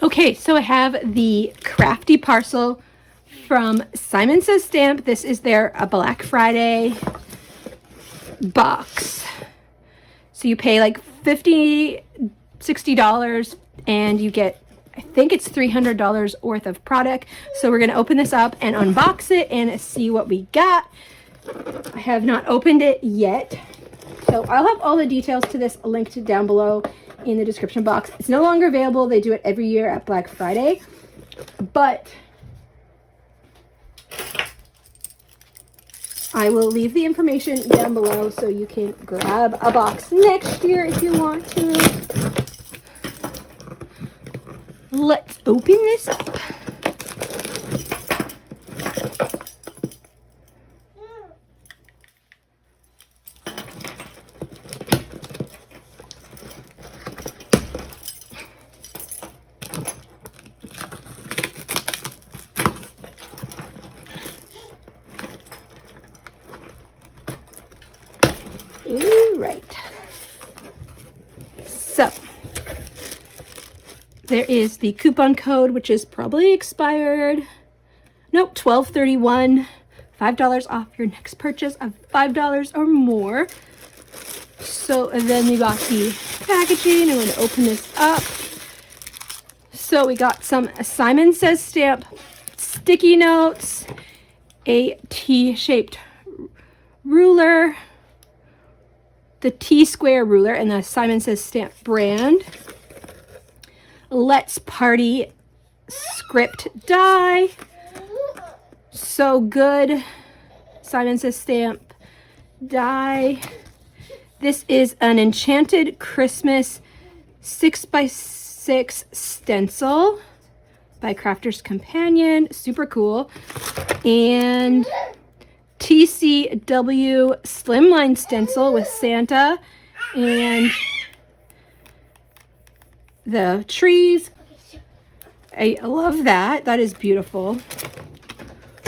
Okay, so I have the Crafty Parcel from Simon Says Stamp. This is their Black Friday box. So you pay like $50, $60 and you get, I think it's $300 worth of product. So we're going to open this up and unbox it and see what we got. I have not opened it yet. So I'll have all the details to this linked down below in the description box. It's no longer available. They do it every year at Black Friday. But I will leave the information down below so you can grab a box next year if you want to. Let's open this up. Right. So there is the coupon code, which is probably expired. Nope, 12/31, $5 off your next purchase of $5 or more. So and then we got the packaging. I'm going to open this up. So we got some Simon Says Stamp sticky notes, a T-shaped ruler, the T-square ruler, and the Simon Says Stamp brand. Let's Party script die. So good. Simon Says Stamp die. This is an Enchanted Christmas 6x6 stencil by Crafter's Companion. Super cool. And TCW slimline stencil with Santa and the trees. I love that. That is beautiful.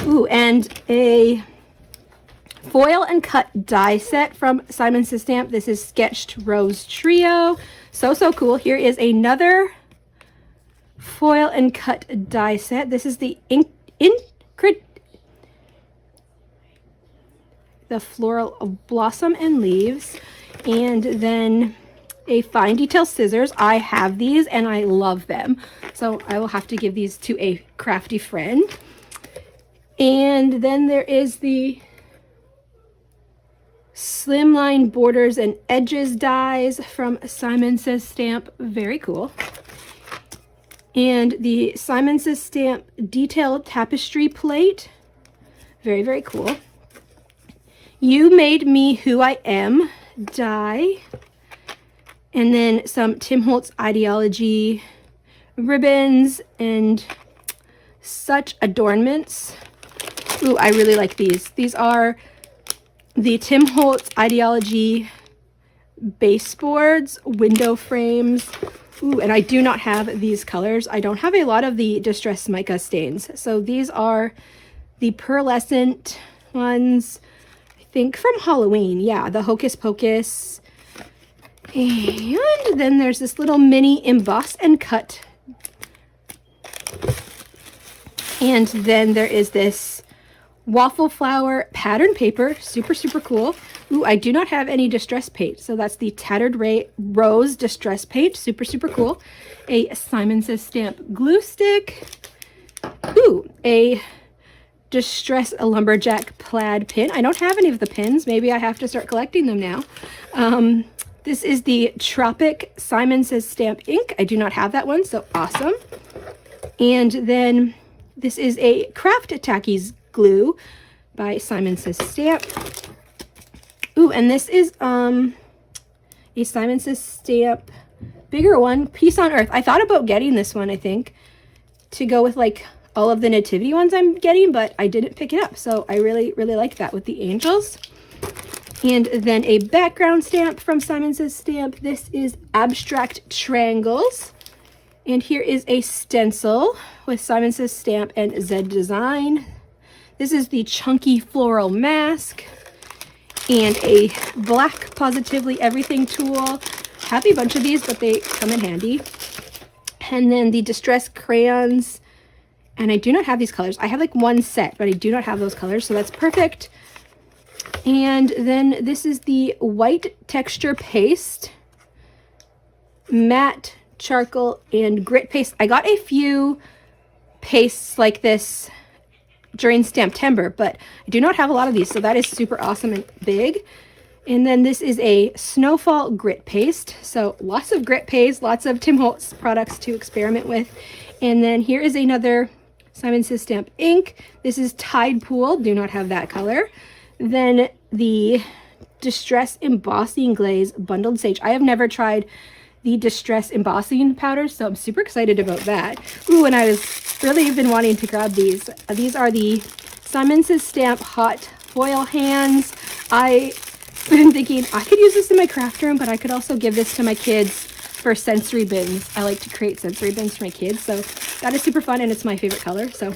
Ooh, and a foil and cut die set from Simon Says Stamp. This is Sketched Rose Trio. So cool. Here is another foil and cut die set. This is the the floral blossom and leaves, and then a fine detail scissors. I have these and I love them, so I will have to give these to a crafty friend. And then there is the slimline borders and edges dies from Simon Says Stamp. Very cool. And the Simon Says Stamp detail tapestry plate. Very cool. You Made Me Who I Am die. And then some Tim Holtz Ideology ribbons and such adornments. Ooh, I really like these. These are the Tim Holtz Ideology baseboards, window frames. Ooh, and I do not have these colors. I don't have a lot of the Distress Mica stains. So these are the pearlescent ones, I think from Halloween. Yeah, the Hocus Pocus. And then there's this little mini emboss and cut. And then there is this waffle flower pattern paper. Super cool. Ooh, I do not have any distress paint. So that's the Tattered Rose distress paint. Super cool. A Simon Says Stamp glue stick. Ooh, a Distress Lumberjack plaid pin. I don't have any of the pins. Maybe I have to start collecting them now. This is the Tropic Simon Says Stamp ink. I do not have that one, so awesome. And then this is a Craft Tackies glue by Simon Says Stamp. Ooh, and this is a Simon Says Stamp bigger one, Peace on Earth. I thought about getting this one, I think, to go with like all of the nativity ones I'm getting, but I didn't pick it up. So I really like that with the angels. And then a background stamp from Simon Says Stamp. This is Abstract Triangles. And here is a stencil with Simon Says Stamp and Z Design. This is the Chunky Floral Mask. And a black Positively Everything tool. Have a bunch of these, but they come in handy. And then the distress crayons. And I do not have these colors. I have like one set, but I do not have those colors, so that's perfect. And then this is the white texture paste, matte charcoal, and grit paste. I got a few pastes like this during Stamptember, but I do not have a lot of these, so that is super awesome and big. And then this is a snowfall grit paste. So lots of grit paste, lots of Tim Holtz products to experiment with. And then here is another Simon Says Stamp ink. This is Tide Pool, do not have that color. Then the Distress Embossing Glaze Bundled Sage. I have never tried the Distress Embossing powders, so I'm super excited about that. Ooh, and I was really been wanting to grab these. These are the Simon Says Stamp Hot Foil Hands. I've been thinking I could use this in my craft room, but I could also give this to my kids for sensory bins. I like to create sensory bins for my kids, so that is super fun, and it's my favorite color. So,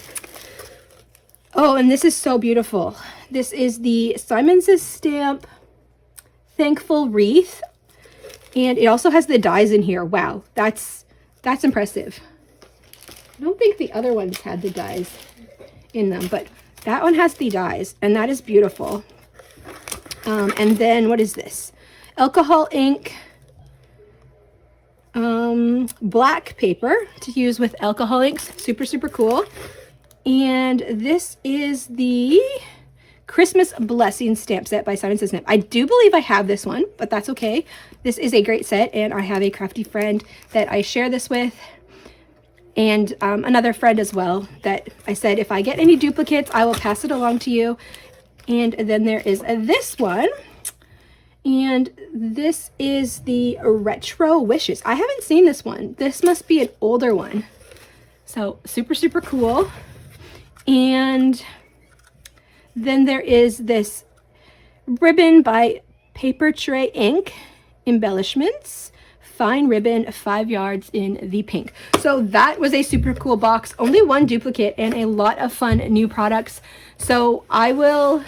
oh, and this is so beautiful. This is the Simon Says Stamp Thankful Wreath, and it also has the dies in here. Wow, that's impressive. I don't think the other ones had the dies in them, but that one has the dies, and that is beautiful. And then what is this? Alcohol ink. Black paper to use with alcohol inks. Super, super cool. And this is the Christmas Blessing stamp set by Simon Says Stamp. I do believe I have this one, but that's okay. This is a great set, and I have a crafty friend that I share this with, and another friend as well that I said if I get any duplicates, I will pass it along to you. And then there is this one. And this is the Retro Wishes. I haven't seen this one. This must be an older one. So super, super cool. And then there is this ribbon by Paper Tray Ink, Embellishments, fine ribbon, 5 yards in the pink. So that was a super cool box. Only one duplicate and a lot of fun new products. So I will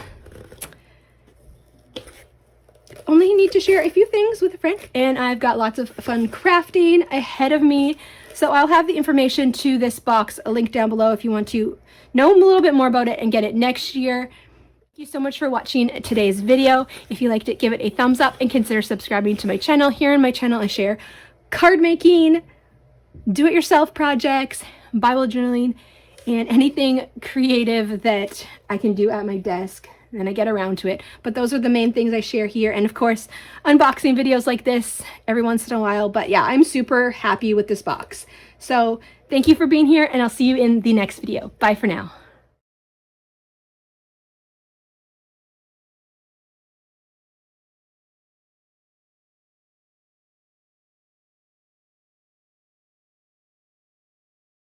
only need to share a few things with a friend, and I've got lots of fun crafting ahead of me. So I'll have the information to this box linked down below if you want to know a little bit more about it and get it next year. Thank you so much for watching today's video. If you liked it, give it a thumbs up and consider subscribing to my channel. Here on my channel, I share card making, do-it-yourself projects, Bible journaling, and anything creative that I can do at my desk. And I get around to it, but those are the main things I share here, and of course unboxing videos like this every once in a while. But yeah, I'm super happy with this box, so thank you for being here, and I'll see you in the next video. Bye for now.